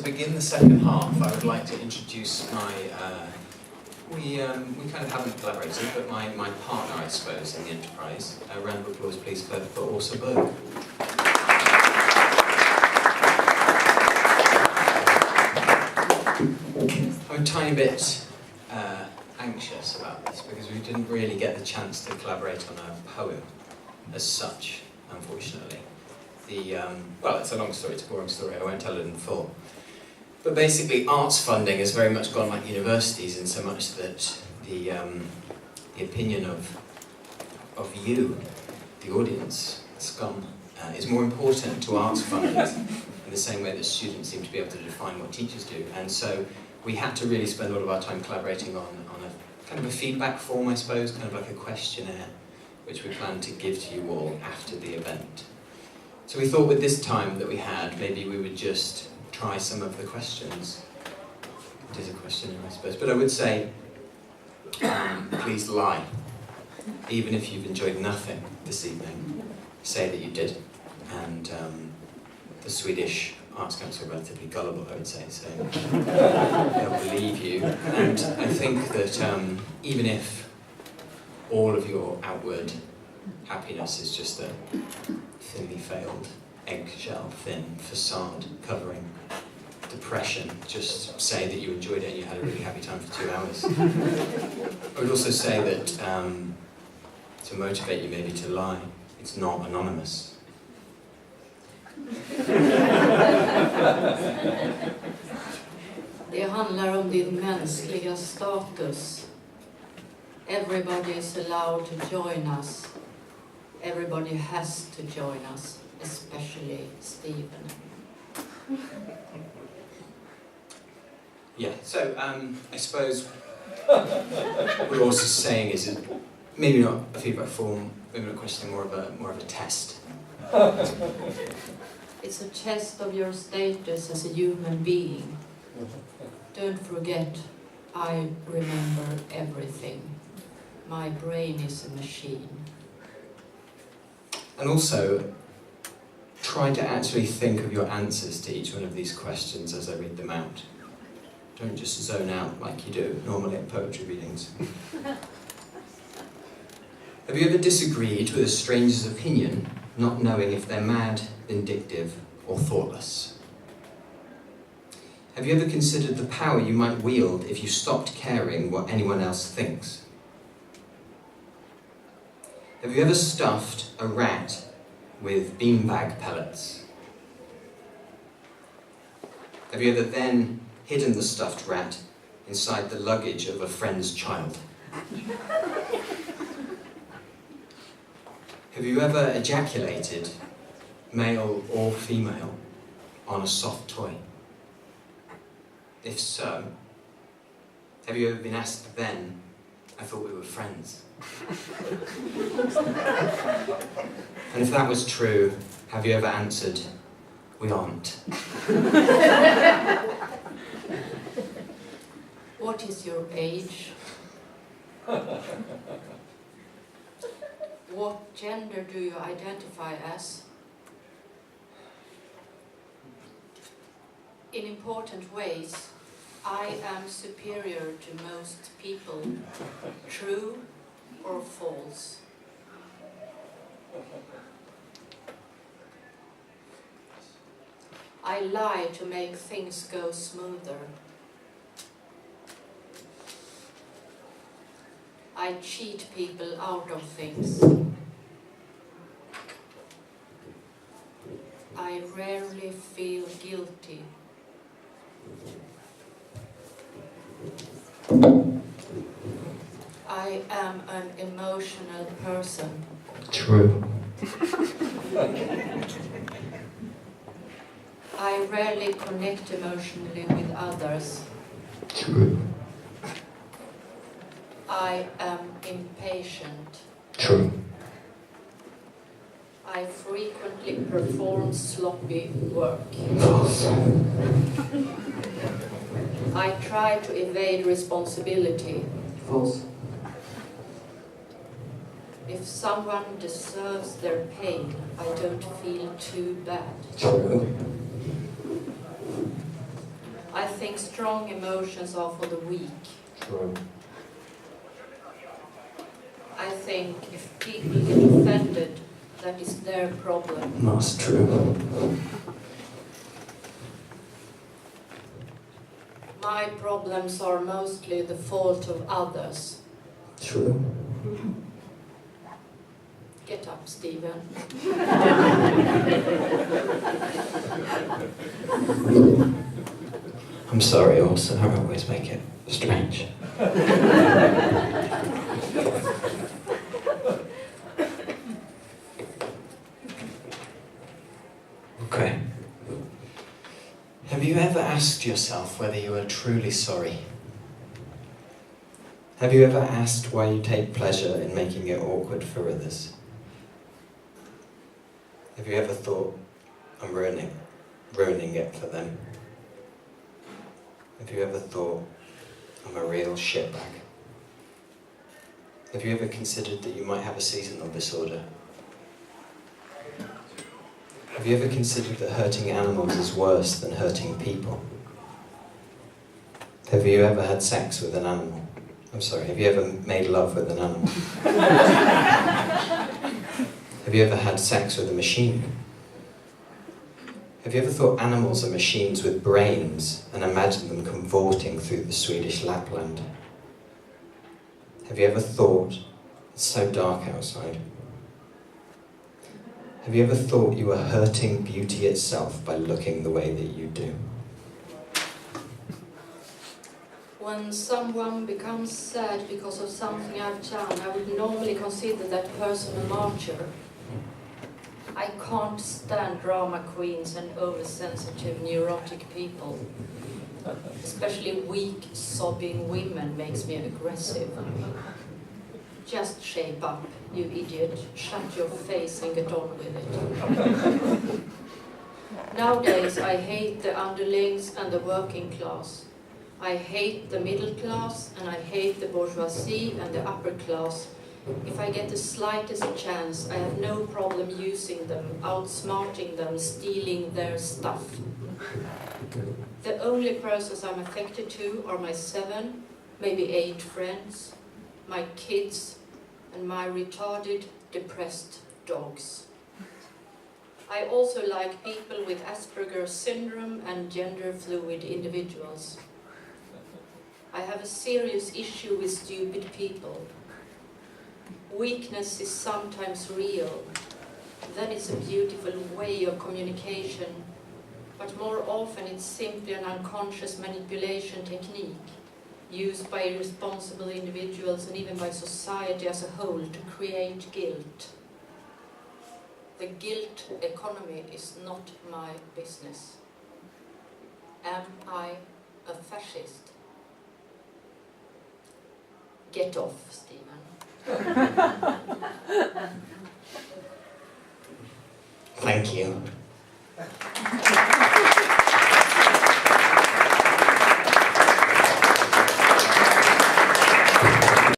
begin the second half, I would like to introduce my, we kind of haven't collaborated, but my partner, I suppose, in the enterprise. A round of applause, please, for Aase Berg. I'm a tiny bit anxious about this, because we didn't really get the chance to collaborate on a poem as such, unfortunately. Well, it's a long story, it's a boring story, I won't tell it in full. But basically, arts funding has very much gone like universities, in so much that the opinion of you, the audience, scum, is more important to arts funders in the same way that students seem to be able to define what teachers do. And so we had to really spend a lot of our time collaborating on a kind of a feedback form, I suppose, kind of like a questionnaire, which we plan to give to you all after the event. So we thought with this time that we had, maybe we would just try some of the questions. It is a questionnaire, I suppose, but I would say, please lie. Even if you've enjoyed nothing this evening, say that you did. And the Swedish Arts Council are relatively gullible, I would say, so they'll believe you. And I think that even if all of your outward happiness is just a thinly failed, eggshell thin facade covering depression, just say that you enjoyed it and you had a really happy time for 2 hours. I would also say that to motivate you maybe to lie, it's not anonymous. Det handlar om din mänskliga status. Everybody is allowed to join us. Everybody has to join us, especially Stephen. Yeah, so I suppose what we're also saying is maybe not a feedback form, maybe not a question, more of a test. It's a test of your status as a human being. Don't forget, I remember everything. My brain is a machine. And also, try to actually think of your answers to each one of these questions as I read them out. Don't just zone out like you do normally at poetry readings. Have you ever disagreed with a stranger's opinion, not knowing if they're mad, vindictive, or thoughtless? Have you ever considered the power you might wield if you stopped caring what anyone else thinks? Have you ever stuffed a rat with beanbag pellets? Have you ever then hidden the stuffed rat inside the luggage of a friend's child? Have you ever ejaculated, male or female, on a soft toy? If so, have you ever been asked then, I thought we were friends? And if that was true, have you ever answered, we aren't? What is your age? What gender do you identify as? In important ways, I am superior to most people. True or false? I lie to make things go smoother. I cheat people out of things. I rarely feel guilty. I am an emotional person. True. I rarely connect emotionally with others. True. I am impatient. True. I frequently perform sloppy work. False. I try to evade responsibility. False. If someone deserves their pain, I don't feel too bad. True. think strong emotions are for the weak. True. I think if people get offended, that is their problem. That's true. My problems are mostly the fault of others. True. Get up, Stephen. I'm sorry also, I always make it strange. Okay. Have you ever asked yourself whether you are truly sorry? Have you ever asked why you take pleasure in making it awkward for others? Have you ever thought, I'm ruining it for them? Have you ever thought, I'm a real shitbag? Have you ever considered that you might have a seasonal disorder? Have you ever considered that hurting animals is worse than hurting people? Have you ever had sex with an animal? I'm sorry, have you ever made love with an animal? Have you ever had sex with a machine? Have you ever thought animals are machines with brains and imagined them cavorting through the Swedish Lapland? Have you ever thought, it's so dark outside? Have you ever thought you were hurting beauty itself by looking the way that you do? When someone becomes sad because of something I've done, I would normally consider that person a martyr. I can't stand drama queens and oversensitive, neurotic people. Especially weak, sobbing women makes me aggressive. Just shape up, you idiot. Shut your face and get on with it. Nowadays, I hate the underlings and the working class. I hate the middle class, and I hate the bourgeoisie and the upper class. If I get the slightest chance, I have no problem using them, outsmarting them, stealing their stuff. The only persons I'm affected to are my 7, maybe 8 friends, my kids, and my retarded, depressed dogs. I also like people with Asperger's syndrome and gender-fluid individuals. I have a serious issue with stupid people. Weakness is sometimes real. Then it's a beautiful way of communication, but more often it's simply an unconscious manipulation technique used by irresponsible individuals and even by society as a whole to create guilt. The guilt economy is not my business. Am I a fascist? Get off, Stephen. Thank you.